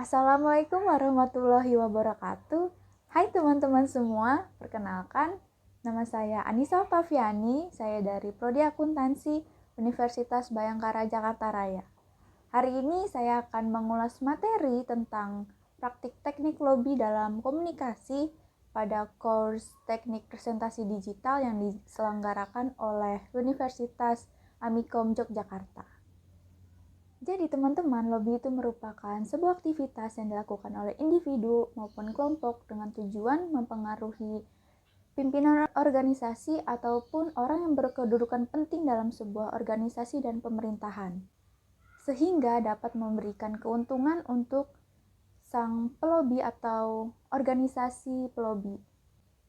Assalamualaikum warahmatullahi wabarakatuh. Hai teman-teman semua, perkenalkan nama saya Anissa Oktaviani, saya dari Prodi Akuntansi Universitas Bhayangkara Jakarta Raya. Hari ini saya akan mengulas materi tentang praktik teknik lobby dalam komunikasi pada course Teknik Presentasi Digital yang diselenggarakan oleh Universitas Amikom Yogyakarta. Jadi teman-teman, lobby itu merupakan sebuah aktivitas yang dilakukan oleh individu maupun kelompok dengan tujuan mempengaruhi pimpinan organisasi ataupun orang yang berkedudukan penting dalam sebuah organisasi dan pemerintahan, sehingga dapat memberikan keuntungan untuk sang pelobi atau organisasi pelobi.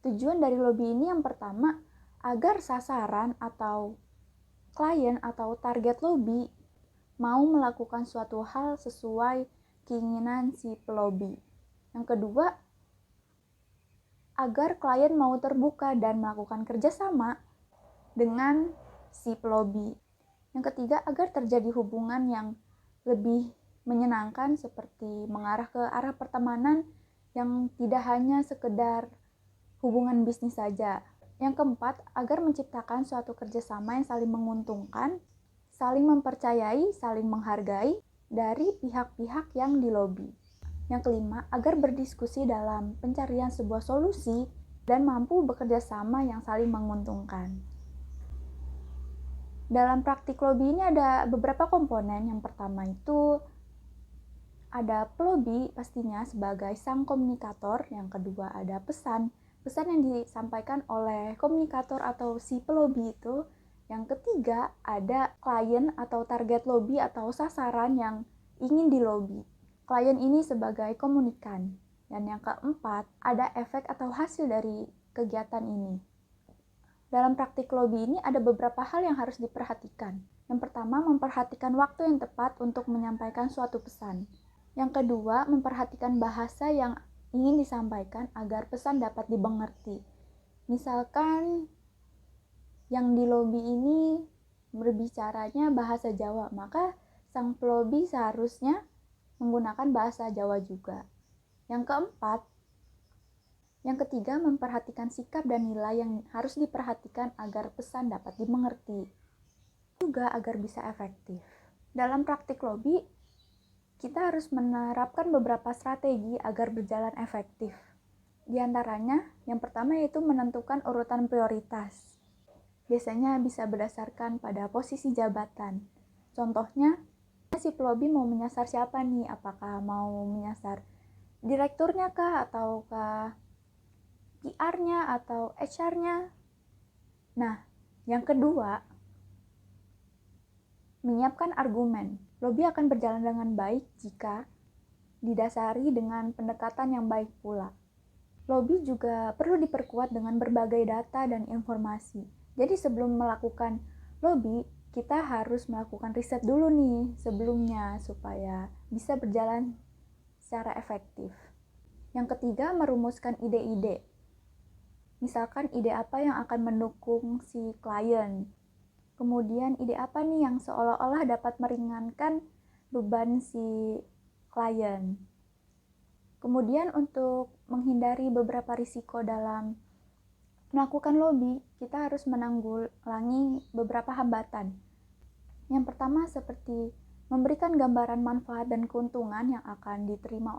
Tujuan dari lobby ini yang pertama, agar sasaran atau klien atau target lobby mau melakukan suatu hal sesuai keinginan si pelobi. Yang kedua, agar klien mau terbuka dan melakukan kerjasama dengan si pelobi. Yang ketiga, agar terjadi hubungan yang lebih menyenangkan seperti mengarah ke arah pertemanan yang tidak hanya sekedar hubungan bisnis saja. Yang keempat, agar menciptakan suatu kerjasama yang saling menguntungkan, saling mempercayai, saling menghargai dari pihak-pihak yang dilobi. Yang kelima, agar berdiskusi dalam pencarian sebuah solusi dan mampu bekerja sama yang saling menguntungkan. Dalam praktik lobby ini ada beberapa komponen. Yang pertama itu ada pelobi pastinya sebagai sang komunikator. Yang kedua ada pesan yang disampaikan oleh komunikator atau si pelobi itu. Yang ketiga, ada klien atau target lobby atau sasaran yang ingin dilobi. Klien ini sebagai komunikan. Dan yang keempat, ada efek atau hasil dari kegiatan ini. Dalam praktik lobby ini ada beberapa hal yang harus diperhatikan. Yang pertama, memperhatikan waktu yang tepat untuk menyampaikan suatu pesan. Yang kedua, memperhatikan bahasa yang ingin disampaikan agar pesan dapat dimengerti. Misalkan yang di lobby ini berbicaranya bahasa Jawa, maka sang pelobi seharusnya menggunakan bahasa Jawa juga. Yang ketiga, memperhatikan sikap dan nilai yang harus diperhatikan agar pesan dapat dimengerti, juga agar bisa efektif. Dalam praktik lobby, kita harus menerapkan beberapa strategi agar berjalan efektif. Di antaranya, yang pertama yaitu menentukan urutan prioritas. Biasanya bisa berdasarkan pada posisi jabatan. Contohnya, si pelobi mau menyasar siapa nih? Apakah mau menyasar direkturnya kah? Ataukah PR-nya atau HR-nya? Nah, yang kedua, menyiapkan argumen. Lobby akan berjalan dengan baik jika didasari dengan pendekatan yang baik pula. Lobby juga perlu diperkuat dengan berbagai data dan informasi. Jadi sebelum melakukan lobby, kita harus melakukan riset dulu nih sebelumnya supaya bisa berjalan secara efektif. Yang ketiga, merumuskan ide-ide. Misalkan ide apa yang akan mendukung si klien. Kemudian ide apa nih yang seolah-olah dapat meringankan beban si klien. Kemudian untuk menghindari beberapa risiko dalam melakukan lobby, kita harus menanggulangi beberapa hambatan. Yang pertama seperti memberikan gambaran manfaat dan keuntungan yang akan diterima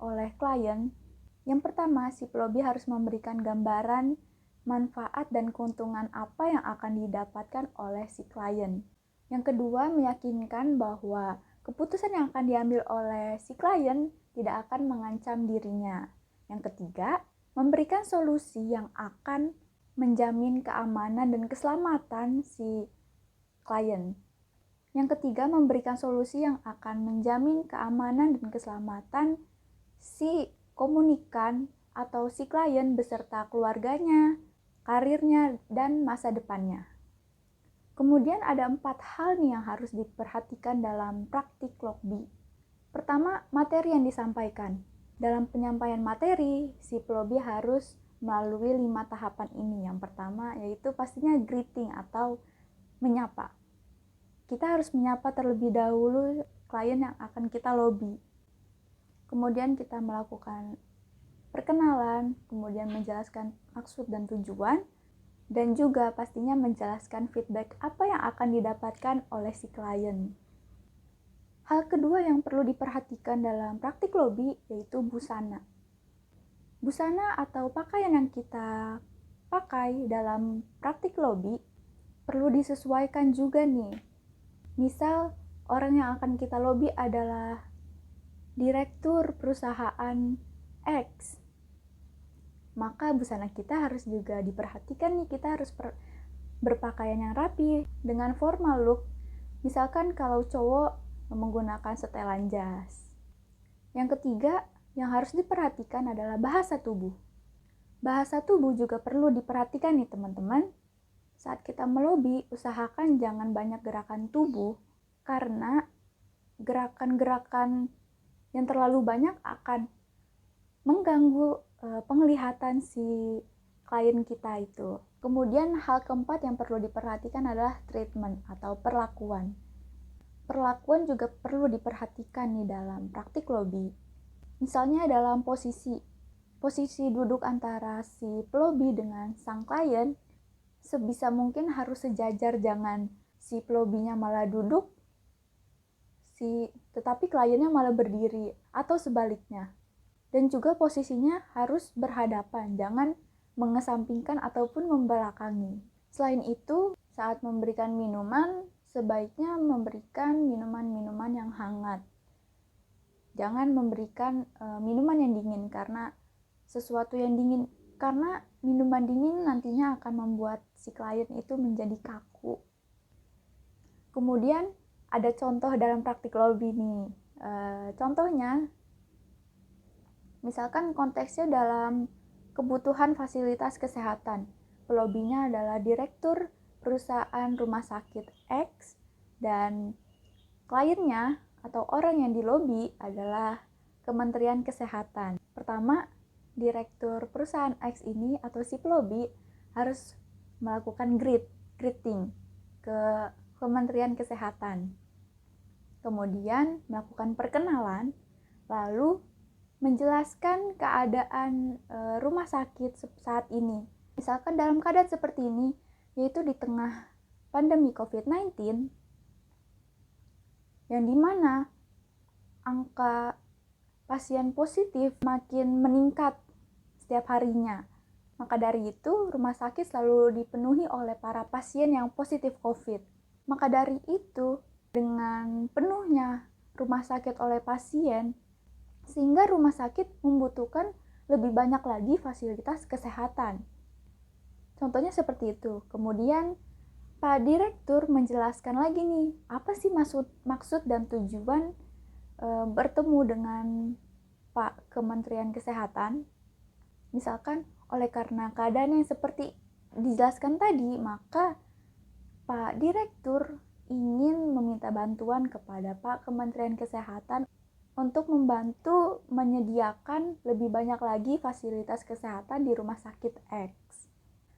oleh klien. Yang pertama, si pelobi harus memberikan gambaran manfaat dan keuntungan apa yang akan didapatkan oleh si klien. Yang kedua, meyakinkan bahwa keputusan yang akan diambil oleh si klien tidak akan mengancam dirinya. Yang ketiga, memberikan solusi yang akan menjamin keamanan dan keselamatan si klien. Yang ketiga, memberikan solusi yang akan menjamin keamanan dan keselamatan si komunikan atau si klien beserta keluarganya, karirnya, dan masa depannya. Kemudian ada 4 hal nih yang harus diperhatikan dalam praktik lobby. Pertama, materi yang disampaikan. Dalam penyampaian materi, si pelobi harus melalui 5 tahapan ini. Yang pertama yaitu pastinya greeting atau menyapa. Kita harus menyapa terlebih dahulu klien yang akan kita lobby. Kemudian kita melakukan perkenalan, kemudian menjelaskan maksud dan tujuan, dan juga pastinya menjelaskan feedback apa yang akan didapatkan oleh si klien. Hal kedua yang perlu diperhatikan dalam praktik lobby yaitu busana. Busana atau pakaian yang kita pakai dalam praktik lobby perlu disesuaikan juga nih. Misal, orang yang akan kita lobby adalah direktur perusahaan X, maka busana kita harus juga diperhatikan nih, kita harus berpakaian yang rapi dengan formal look. Misalkan kalau cowok menggunakan setelan jas. Yang ketiga yang harus diperhatikan adalah bahasa tubuh. Bahasa tubuh juga perlu diperhatikan nih teman-teman. Saat kita melobi, usahakan jangan banyak gerakan tubuh karena gerakan-gerakan yang terlalu banyak akan mengganggu penglihatan si klien kita itu. Kemudian hal keempat yang perlu diperhatikan adalah treatment atau perlakuan. Perlakuan juga perlu diperhatikan nih dalam praktik lobby. Misalnya dalam posisi duduk antara si pelobi dengan sang klien, sebisa mungkin harus sejajar, jangan si pelobinya malah duduk, tetapi kliennya malah berdiri, atau sebaliknya. Dan juga posisinya harus berhadapan, jangan mengesampingkan ataupun membelakangi. Selain itu, saat memberikan minuman, sebaiknya memberikan minuman-minuman yang hangat. Jangan memberikan minuman yang dingin, karena minuman dingin nantinya akan membuat si klien itu menjadi kaku. Kemudian ada contoh dalam praktik lobby nih. Contohnya, misalkan konteksnya dalam kebutuhan fasilitas kesehatan. Pelobinya adalah direktur perusahaan rumah sakit X dan kliennya atau orang yang dilobi adalah Kementerian Kesehatan. Pertama, direktur perusahaan X ini atau si pelobi harus melakukan greeting ke Kementerian Kesehatan. Kemudian melakukan perkenalan, lalu menjelaskan keadaan rumah sakit saat ini. Misalkan dalam keadaan seperti ini, yaitu di tengah pandemi COVID-19, yang dimana angka pasien positif makin meningkat setiap harinya. Maka dari itu, rumah sakit selalu dipenuhi oleh para pasien yang positif COVID. Maka dari itu, dengan penuhnya rumah sakit oleh pasien, sehingga rumah sakit membutuhkan lebih banyak lagi fasilitas kesehatan. Contohnya seperti itu. Kemudian, Pak Direktur menjelaskan lagi nih, apa sih maksud dan tujuan bertemu dengan Pak Kementerian Kesehatan. Misalkan, oleh karena keadaan yang seperti dijelaskan tadi, maka Pak Direktur ingin meminta bantuan kepada Pak Kementerian Kesehatan untuk membantu menyediakan lebih banyak lagi fasilitas kesehatan di rumah sakit X.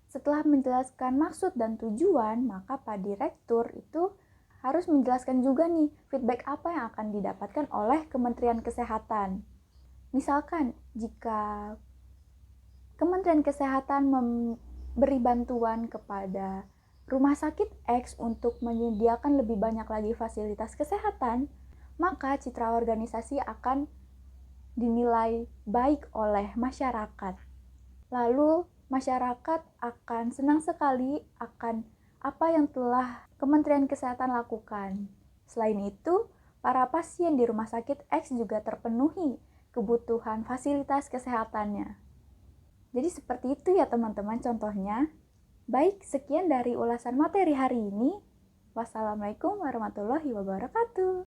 Setelah menjelaskan maksud dan tujuan, maka Pak Direktur itu harus menjelaskan juga nih feedback apa yang akan didapatkan oleh Kementerian Kesehatan. Misalkan, jika Kementerian Kesehatan memberi bantuan kepada rumah sakit X untuk menyediakan lebih banyak lagi fasilitas kesehatan, maka citra organisasi akan dinilai baik oleh masyarakat. Lalu, masyarakat akan senang sekali akan apa yang telah Kementerian Kesehatan lakukan. Selain itu, para pasien di rumah sakit X juga terpenuhi kebutuhan fasilitas kesehatannya. Jadi seperti itu ya teman-teman contohnya. Baik, sekian dari ulasan materi hari ini. Wassalamualaikum warahmatullahi wabarakatuh.